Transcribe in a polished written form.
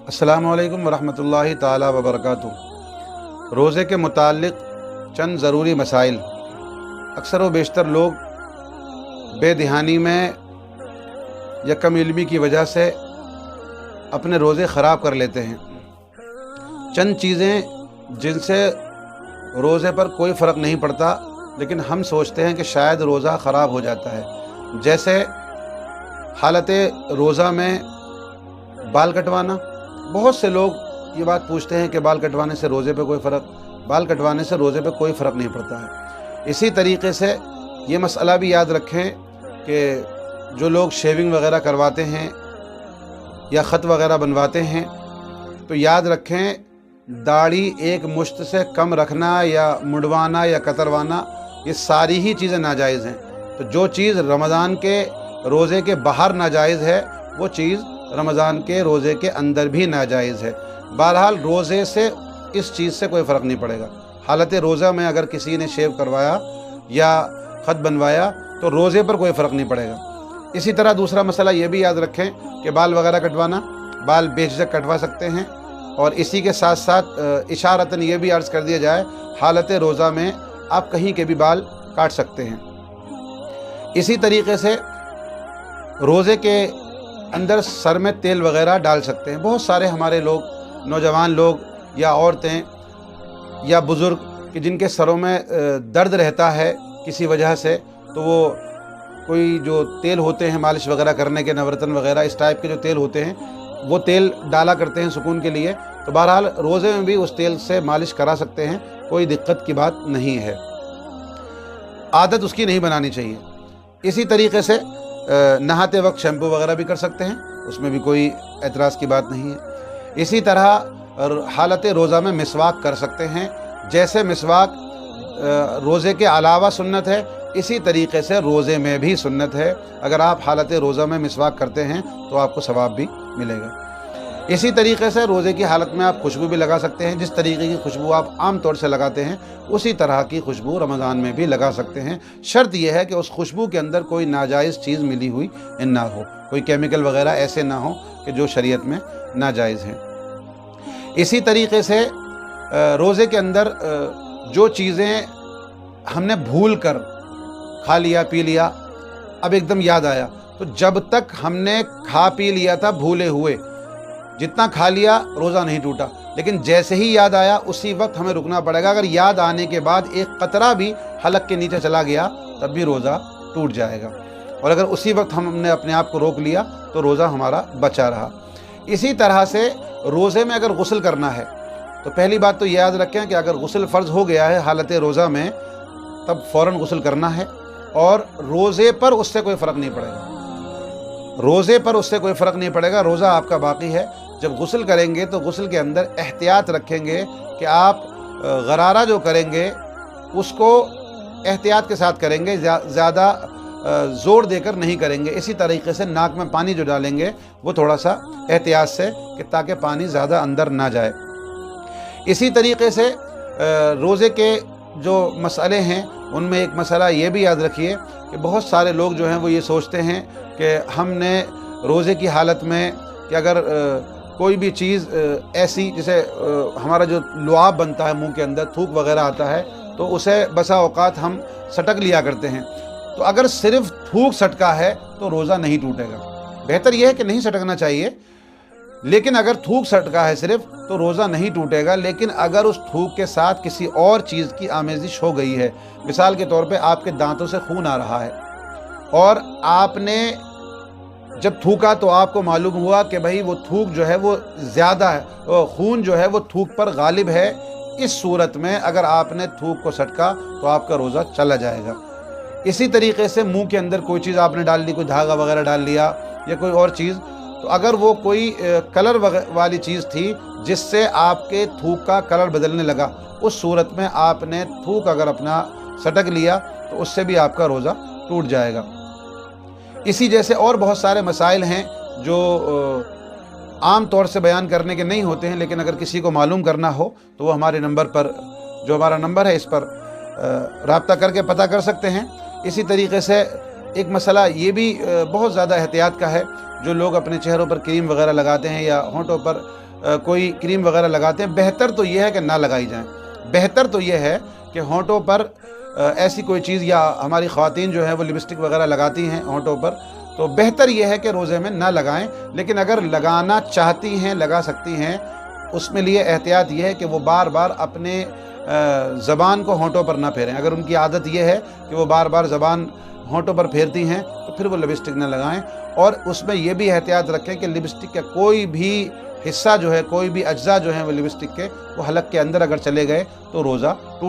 अस्सलामु अलैकुम वरहमतुल्लाहि ताला वबरकातुहू। रोज़े के मुताल्लिक़ चंद ज़रूरी मसाइल। अक्सर व बेशतर लोग बेदहानी में या कम इल्मी की वजह से अपने रोज़े ख़राब कर लेते हैं। चंद चीज़ें जिनसे रोज़े पर कोई फ़र्क नहीं पड़ता, लेकिन हम सोचते हैं कि शायद रोज़ा ख़राब हो जाता है। जैसे हालत रोज़ा में बाल कटवाना। बहुत से लोग ये बात पूछते हैं कि बाल कटवाने से रोज़े पे कोई फ़र्क, बाल कटवाने से रोज़े पे कोई फ़र्क नहीं पड़ता है। इसी तरीके से ये मसला भी याद रखें कि जो लोग शेविंग वग़ैरह करवाते हैं या ख़त वग़ैरह बनवाते हैं, तो याद रखें दाढ़ी एक मुश्त से कम रखना या मुड़वाना या कतरवाना, ये सारी ही चीज़ें नाजायज़ हैं। तो जो चीज़ रमज़ान के रोज़े के बाहर नाजायज़ है, वो चीज़ रमज़ान के रोज़े के अंदर भी नाजायज़ है। बहरहाल रोज़े से इस चीज़ से कोई फ़र्क नहीं पड़ेगा। हालत रोज़ा में अगर किसी ने शेव करवाया या ख़त बनवाया तो रोज़े पर कोई फ़र्क नहीं पड़ेगा। इसी तरह दूसरा मसला ये भी याद रखें कि बाल वग़ैरह कटवाना, बाल बेझिझक कटवा सकते हैं। और इसी के साथ साथ इशारतन ये भी अर्ज़ कर दिया जाए, हालत रोज़ा में आप कहीं के भी बाल काट सकते हैं। इसी तरीके से रोज़े के अंदर सर में तेल वग़ैरह डाल सकते हैं। बहुत सारे हमारे लोग, नौजवान लोग या औरतें या बुज़ुर्ग कि जिनके सरों में दर्द रहता है किसी वजह से, तो वो कोई जो तेल होते हैं मालिश वग़ैरह करने के, नवरत्न वग़ैरह इस टाइप के जो तेल होते हैं, वो तेल डाला करते हैं सुकून के लिए। तो बहरहाल रोज़े में भी उस तेल से मालिश करा सकते हैं, कोई दिक्कत की बात नहीं है। आदत उसकी नहीं बनानी चाहिए। इसी तरीके से नहाते वक्त शैम्पू वग़ैरह भी कर सकते हैं, उसमें भी कोई एतराज़ की बात नहीं है। इसी तरह हालत रोज़ा में मिसवाक कर सकते हैं। जैसे मिसवाक रोज़े के अलावा सुन्नत है, इसी तरीके से रोज़े में भी सुन्नत है। अगर आप हालत रोज़ा में मिसवाक करते हैं तो आपको सवाब भी मिलेगा। इसी तरीके से रोज़े की हालत में आप खुशबू भी लगा सकते हैं। जिस तरीके की खुशबू आप आम तौर से लगाते हैं, उसी तरह की खुशबू रमज़ान में भी लगा सकते हैं। शर्त यह है कि उस खुशबू के अंदर कोई नाजायज़ चीज़ मिली हुई ना हो, कोई केमिकल वग़ैरह ऐसे ना हो कि जो शरीयत में नाजायज़ हैं। इसी तरीके से रोज़े के अंदर जो चीज़ें हमने भूल कर खा लिया, पी लिया, अब एकदम याद आया, तो जब तक हमने खा पी लिया था भूले हुए, जितना खा लिया रोज़ा नहीं टूटा। लेकिन जैसे ही याद आया उसी वक्त हमें रुकना पड़ेगा। अगर याद आने के बाद एक कतरा भी हलक के नीचे चला गया तब भी रोज़ा टूट जाएगा। और अगर उसी वक्त हमने अपने आप को रोक लिया तो रोज़ा हमारा बचा रहा। इसी तरह से रोज़े में अगर गुस्ल करना है तो पहली बात तो याद रखें कि अगर गुस्ल फ़र्ज़ हो गया है हालत रोज़ा में, तब फ़ौरन गुस्ल करना है। और रोज़े पर उससे कोई फ़र्क नहीं पड़ेगा। रोज़े पर उससे कोई फ़र्क नहीं पड़ेगा, रोज़ा आपका बाकी है। जब गुस्ल करेंगे तो गुस्ल के अंदर एहतियात रखेंगे कि आप गरारा जो करेंगे उसको एहतियात के साथ करेंगे, ज़्यादा ज़ोर देकर नहीं करेंगे। इसी तरीके से नाक में पानी जो डालेंगे वो थोड़ा सा एहतियात से, कि ताकि पानी ज़्यादा अंदर ना जाए। इसी तरीके से रोज़े के जो मसले हैं उनमें एक मसला ये भी याद रखिए कि बहुत सारे लोग जो हैं वो ये सोचते हैं कि हमने रोज़े की हालत में कि अगर कोई भी चीज़ ऐसी, जैसे हमारा जो लुआब बनता है मुंह के अंदर, थूक वग़ैरह आता है, तो उसे बसा औक़ात हम सटक लिया करते हैं। तो अगर सिर्फ़ थूक सटका है तो रोज़ा नहीं टूटेगा। बेहतर यह है कि नहीं सटकना चाहिए, लेकिन अगर थूक सटका है सिर्फ़ तो रोज़ा नहीं टूटेगा। लेकिन अगर उस थूक के साथ किसी और चीज़ की आमेज़िश हो गई है, मिसाल के तौर पे आपके दांतों से खून आ रहा है और आपने जब थूका तो आपको मालूम हुआ कि भाई वो थूक जो है वो ज़्यादा है, खून जो है वो थूक पर गालिब है, इस सूरत में अगर आपने थूक को सटका तो आपका रोज़ा चला जाएगा। इसी तरीके से मुंह के अंदर कोई चीज़ आपने डाल ली, कोई धागा वगैरह डाल लिया या कोई और चीज़, तो अगर वो कोई कलर वाली चीज़ थी जिससे आपके थूक का कलर बदलने लगा, उस सूरत में आपने थूक अगर अपना सटक लिया तो उससे भी आपका रोज़ा टूट जाएगा। इसी जैसे और बहुत सारे मसाइल हैं जो आम तौर से बयान करने के नहीं होते हैं, लेकिन अगर किसी को मालूम करना हो तो वो हमारे नंबर पर, जो हमारा नंबर है, इस पर राब्ता करके पता कर सकते हैं। इसी तरीके से एक मसला ये भी बहुत ज़्यादा एहतियात का है جو لوگ اپنے چہروں پر کریم وغیرہ لگاتے ہیں یا ہونٹوں پر کوئی کریم وغیرہ لگاتے ہیں، بہتر تو یہ ہے کہ نہ لگائی جائیں۔ بہتر تو یہ ہے کہ ہونٹوں پر ایسی کوئی چیز، یا ہماری خواتین جو ہیں وہ لپسٹک وغیرہ لگاتی ہیں ہونٹوں پر، تو بہتر یہ ہے کہ روزے میں نہ لگائیں۔ لیکن اگر لگانا چاہتی ہیں، لگا سکتی ہیں، اس میں لیے احتیاط یہ ہے کہ وہ بار بار اپنے زبان کو ہونٹوں پر نہ پھیریں۔ اگر ان کی عادت یہ ہے کہ وہ بار بار زبان ہونٹوں پر پھیرتی ہیں تو پھر وہ لپسٹک نہ لگائیں، اور اس میں یہ بھی احتیاط رکھیں کہ لپسٹک کا کوئی بھی حصہ جو ہے، کوئی بھی اجزاء جو ہیں وہ لپسٹک کے، وہ حلق کے اندر اگر چلے گئے تو روزہ ٹوٹ